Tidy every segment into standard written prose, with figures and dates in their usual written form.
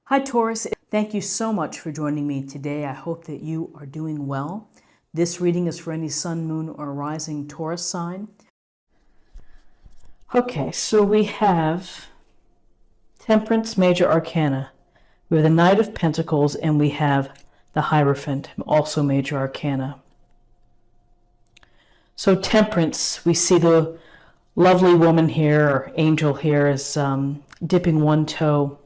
Hi Taurus, thank you so much for joining me today. I hope that you are doing well. This reading is for any sun, moon, or rising Taurus sign. Okay, so we have Temperance, Major Arcana. We have the Knight of Pentacles and we have the Hierophant, also Major Arcana. So Temperance, we see the lovely woman here, or angel here, is dipping one toe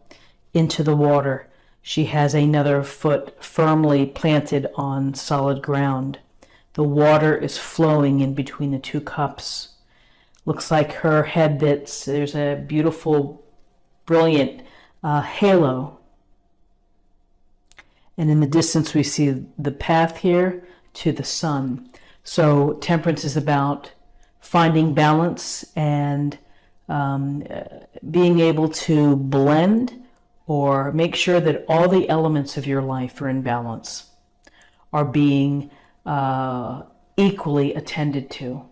into the water. She has another foot firmly planted on solid ground. The water is flowing in between the two cups. Looks like her head bits. There's a beautiful, brilliant halo. And in the distance we see the path here to the sun. So Temperance is about finding balance and being able to blend or make sure that all the elements of your life are in balance, are being equally attended to.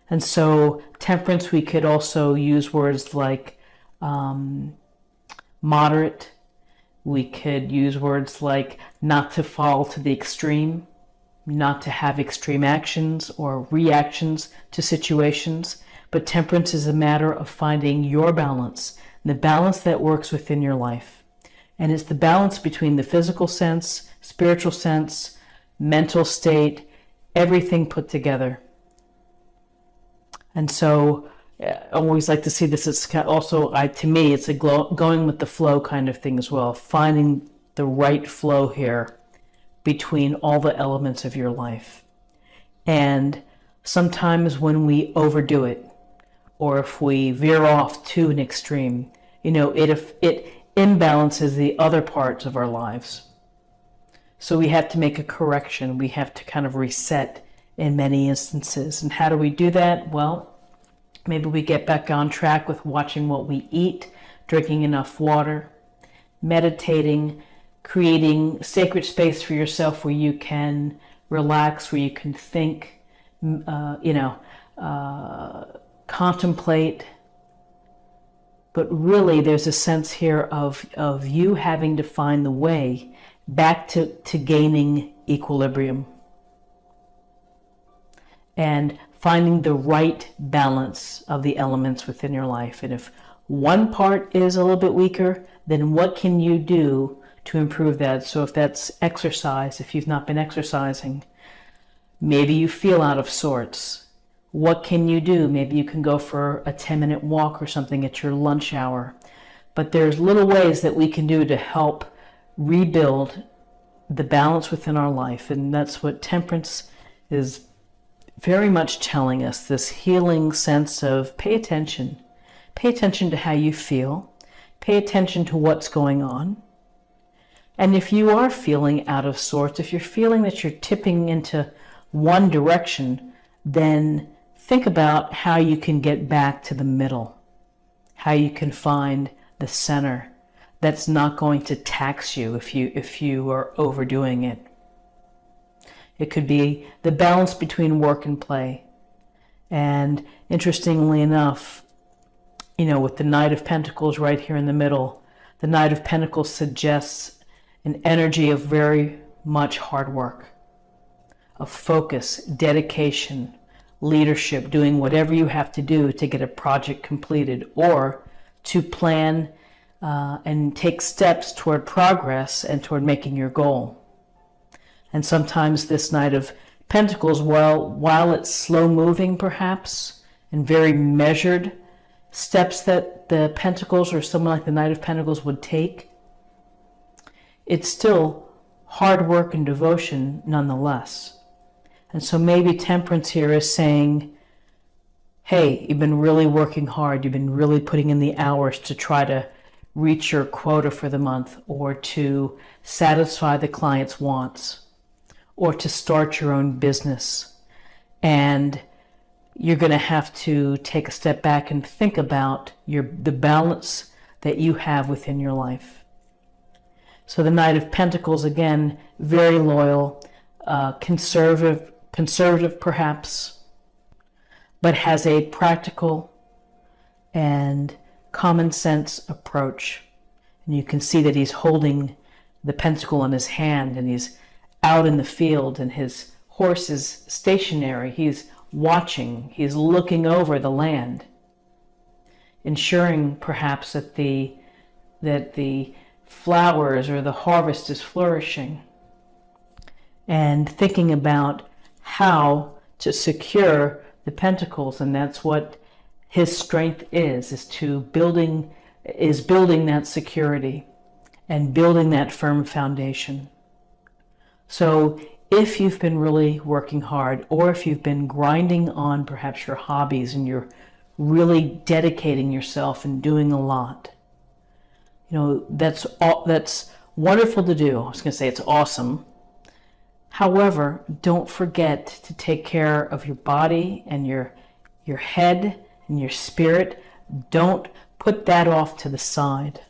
And so Temperance, we could also use words like moderate. We could use words like not to fall to the extreme, not to have extreme actions or reactions to situations. But Temperance is a matter of finding your balance, the balance that works within your life. And it's the balance between the physical sense, spiritual sense, mental state, everything put together. And so I always like to see this as also, to me, it's a going with the flow kind of thing as well, finding the right flow here between all the elements of your life. And sometimes when we overdo it, or if we veer off to an extreme, it imbalances the other parts of our lives. So we have to make a correction. We have to kind of reset in many instances. And how do we do that? Well, maybe we get back on track with watching what we eat, drinking enough water, meditating, creating sacred space for yourself where you can relax, where you can think, contemplate. But really there's a sense here of you having to find the way back to gaining equilibrium and finding the right balance of the elements within your life. And if one part is a little bit weaker, then what can you do to improve that? So if that's exercise, if you've not been exercising, maybe you feel out of sorts. What can you do? Maybe you can go for a 10-minute walk or something at your lunch hour. But there's little ways that we can do to help rebuild the balance within our life. And that's what Temperance is very much telling us, this healing sense of pay attention. Pay attention to how you feel. Pay attention to what's going on. And if you are feeling out of sorts, if you're feeling that you're tipping into one direction, then think about how you can get back to the middle, how you can find the center that's not going to tax you if you are overdoing it. It could be the balance between work and play. And interestingly enough, with the Knight of Pentacles right here in the middle, the Knight of Pentacles suggests an energy of very much hard work, of focus, dedication, leadership, doing whatever you have to do to get a project completed or to plan and take steps toward progress and toward making your goal. And sometimes this Knight of Pentacles, while it's slow moving perhaps and very measured steps that the Pentacles or someone like the Knight of Pentacles would take, it's still hard work and devotion nonetheless. And so maybe Temperance here is saying, hey, you've been really working hard. You've been really putting in the hours to try to reach your quota for the month, or to satisfy the client's wants, or to start your own business. And you're going to have to take a step back and think about the balance that you have within your life. So the Knight of Pentacles, again, very loyal, conservative perhaps, but has a practical and common sense approach And you can see that he's holding the pentacle in his hand, and he's out in the field, and his horse is stationary. He's watching, he's looking over the land, ensuring perhaps that the flowers or the harvest is flourishing, and thinking about how to secure the pentacles. And that's what his strength is building that security and building that firm foundation. So if you've been really working hard, or if you've been grinding on perhaps your hobbies and you're really dedicating yourself and doing a lot, that's wonderful to do. I was going to say it's awesome. However, don't forget to take care of your body and your head and your spirit. Don't put that off to the side.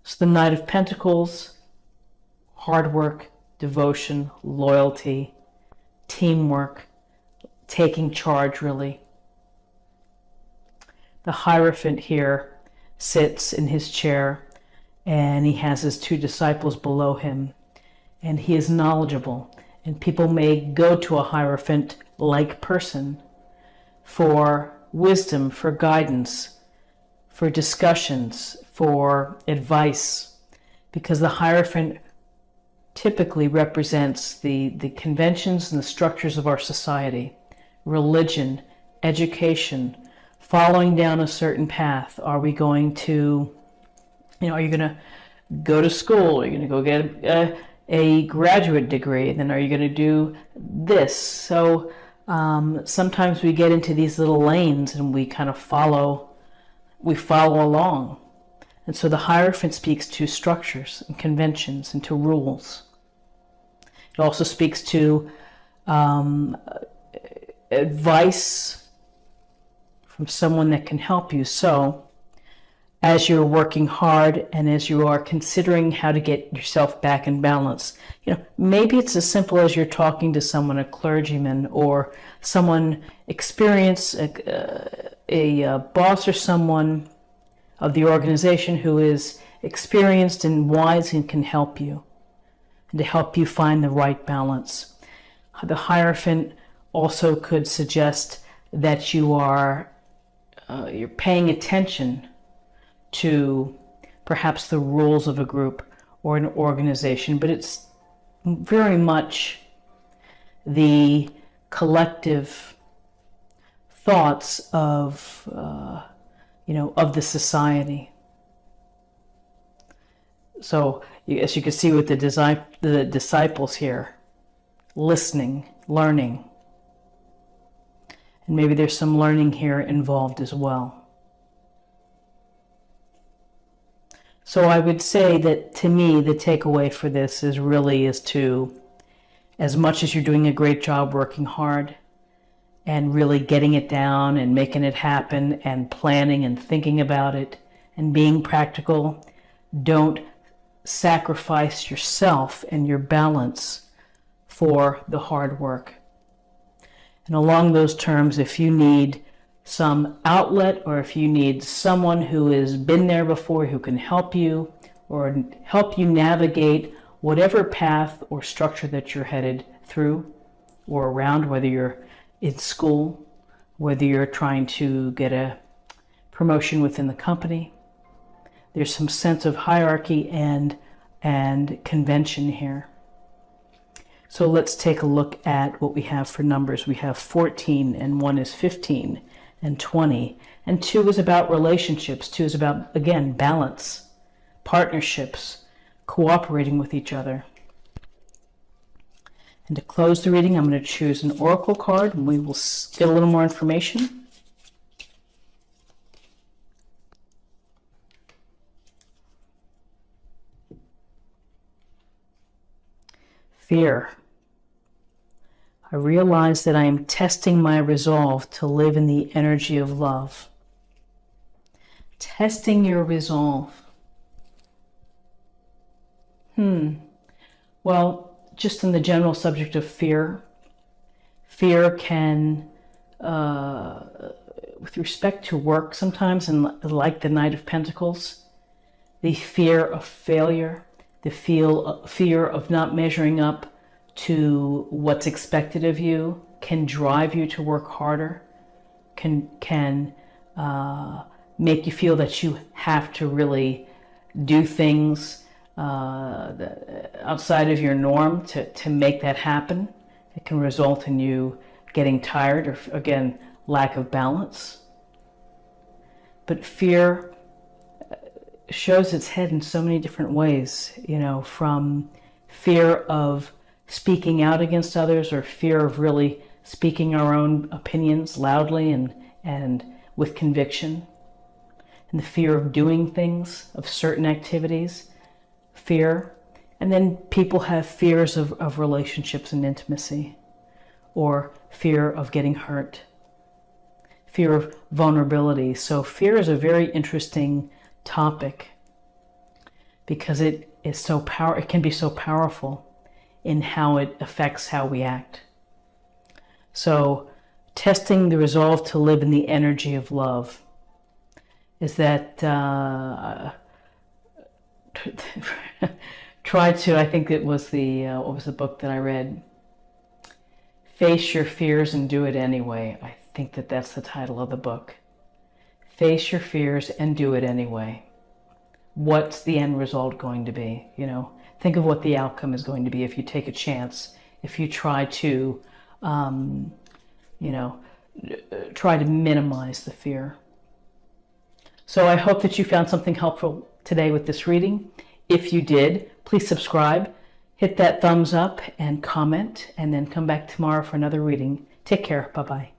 So the Knight of Pentacles, hard work, devotion, loyalty, teamwork, taking charge, really. The Hierophant here sits in his chair, and he has his two disciples below him, and he is knowledgeable. And people may go to a Hierophant-like person for wisdom, for guidance, for discussions, for advice, because the Hierophant typically represents the conventions and the structures of our society, religion, education, following down a certain path. Are we going to, are you going to go to school? Are you going to go get a graduate degree? Then are you going to do this? So sometimes we get into these little lanes and we kind of follow along. And so the Hierophant speaks to structures and conventions and to rules. It also speaks to advice from someone that can help you. So as you're working hard and as you are considering how to get yourself back in balance, maybe it's as simple as you're talking to someone, a clergyman or someone experienced, a boss or someone of the organization who is experienced and wise and can help you, and to help you find the right balance. The Hierophant also could suggest that you're paying attention to perhaps the rules of a group or an organization, but it's very much the collective thoughts of the society. So as you can see with the disciples here, listening, learning, and maybe there's some learning here involved as well. So I would say that, to me, the takeaway for this is to, as much as you're doing a great job working hard and really getting it down and making it happen and planning and thinking about it and being practical, don't sacrifice yourself and your balance for the hard work. And along those terms, if you need some outlet, or if you need someone who has been there before who can help you or help you navigate whatever path or structure that you're headed through or around, whether you're in school, whether you're trying to get a promotion within the company, there's some sense of hierarchy and convention here. So let's take a look at what we have for numbers. We have 14, and 1 is 15, and 20. And 2 is about relationships. 2 is about, again, balance, partnerships, cooperating with each other. And to close the reading, I'm going to choose an oracle card, and we will get a little more information. Fear. I realize that I am testing my resolve to live in the energy of love. Testing your resolve. Well, just in the general subject of fear, fear can, with respect to work sometimes, and like the Knight of Pentacles, the fear of failure, the fear of not measuring up to what's expected of you can drive you to work harder, can make you feel that you have to really do things outside of your norm to make that happen. It can result in you getting tired or, again, lack of balance. But fear shows its head in so many different ways, you know, from fear of speaking out against others, or fear of really speaking our own opinions loudly and with conviction, and the fear of doing things, of certain activities, fear. And then people have fears of relationships and intimacy, or fear of getting hurt, fear of vulnerability. So fear is a very interesting topic because it can be so powerful in how it affects how we act. So testing the resolve to live in the energy of love is that try to, I think it was what was the book that I read? Face Your Fears and Do It Anyway. I think that's the title of the book. Face your fears and do it anyway. What's the end result going to be? You know, think of what the outcome is going to be if you take a chance, if you try to, try to minimize the fear. So I hope that you found something helpful today with this reading. If you did, please subscribe, hit that thumbs up and comment, and then come back tomorrow for another reading. Take care. Bye-bye.